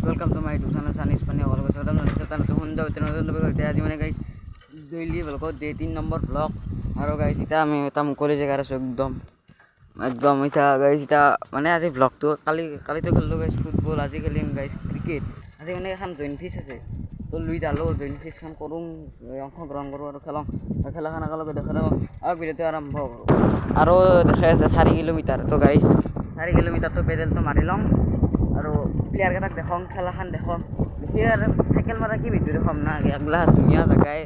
welcome to my YouTube channel Sunny Spania. All guys, welcome to the channel. Honda Veteran करते हैं आज मैंने guys daily blog दे 3 number blog और guys इतना मैं तम कॉलेज जगह रहे एकदम इतना guys इतना मैंने आज ब्लॉग तो काली तो खेलो guys फुटबॉल आज खेलिम guys क्रिकेट आज मैंने खान जॉइन फिश আছে तो लुई डालो जॉइन फिश खान करूँ অংশগ্রহণ কৰো আৰু খেলা খানা কালকে দেখাম আৰু ভিডিওটো আৰম্ভ কৰো আৰু দেখাই আছে 4 কিলোমিটাৰ তো গাইস 4 কিলোমিটাৰ তো পেডেল তো মাৰি লম আৰু প্লেয়াৰ কেটাক দেখং খেলাখান দেখম বেছি আৰু সাইকেল মাৰা কি ভিডিও দেখম না আগলা দুনিয়া জায়গায়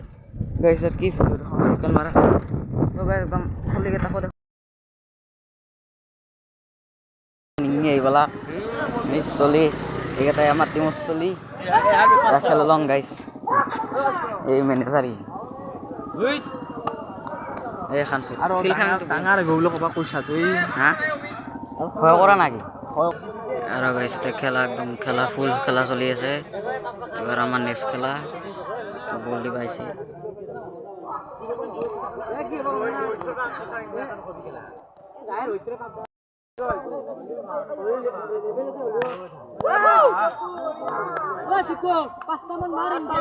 গাইস কি ভিডিও দেখম সাইকেল মাৰা তো গাইস একদম খালি কেটা দেখো নিয়ে আইবলা এই চলি এটাই আমার টিমর চলি খেলা লং গাইস এই ম্যানেজারই এই খান আর ডাঙার গৌল কবা কইছা তুই হ্যাঁ ভয় করা নাকি আর গাইস তে খেলা একদম খেলা ফুল খেলা চলি আছে এবার আমার নেক্সট খেলা বল দি পাইছে Chico, pastaman maringe.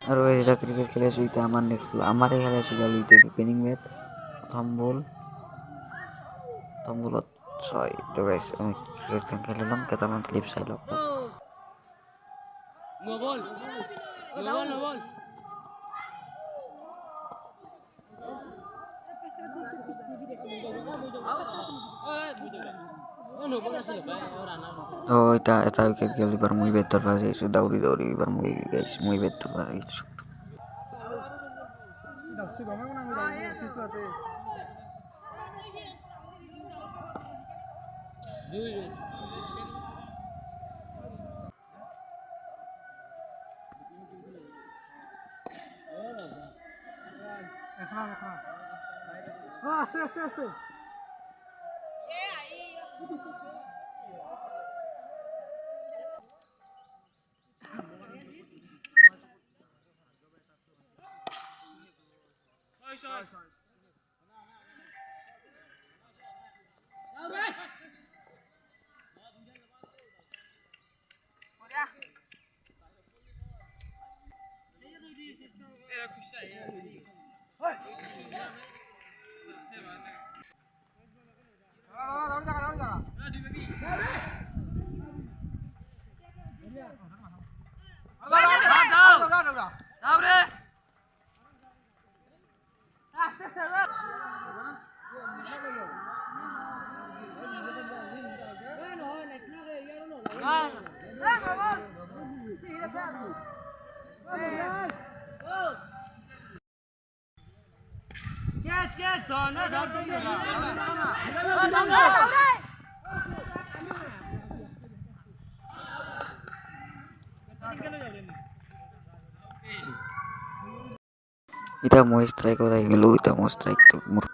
আৰু এটা ক্ৰিকেট খেলিছো এটা আমাৰ নেক্সট আমাৰে খেলিছো গালিতে ওপেনিং মেট থম্বলত 6 তো গাইস আমি ক্ৰিকেট খেলিলাম কেটামান ক্লিপ চাই লওক No ball. তো এটা উইকেট গেল এবার মুই বেট ধরবা যাইছো দৌড়ি এবার মুই গাইস মুই বেট ধরবা যাইছো আস্তে এটা মই স্ট্রাইক হয়ে গেল এটা মই স্ট্রাইক তো মোর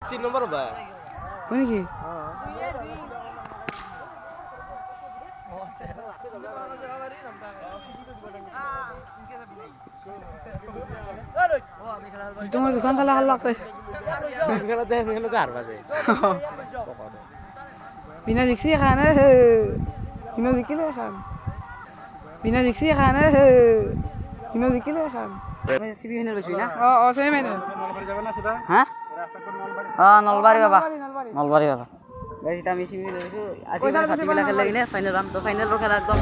तीन नंबर बा कोनी की তোমার দোকান খালা খালা আছে খেলা দেখ খেলা কার বাজে বিনা দেখছি খানা বিনা দেখিলে খান সিবি ফাইনাল পাইছি না ও সেমি ফাইনাল হ্যাঁ নলবাৰী বাবা নলবাৰী বাবা গাইজ এতিয়া আমি সিমি লৈছোঁ আজি কাটিবিলাক খেলে কিনে ফাইনেল পাম তো ফাইনেলৰ খেলা একদম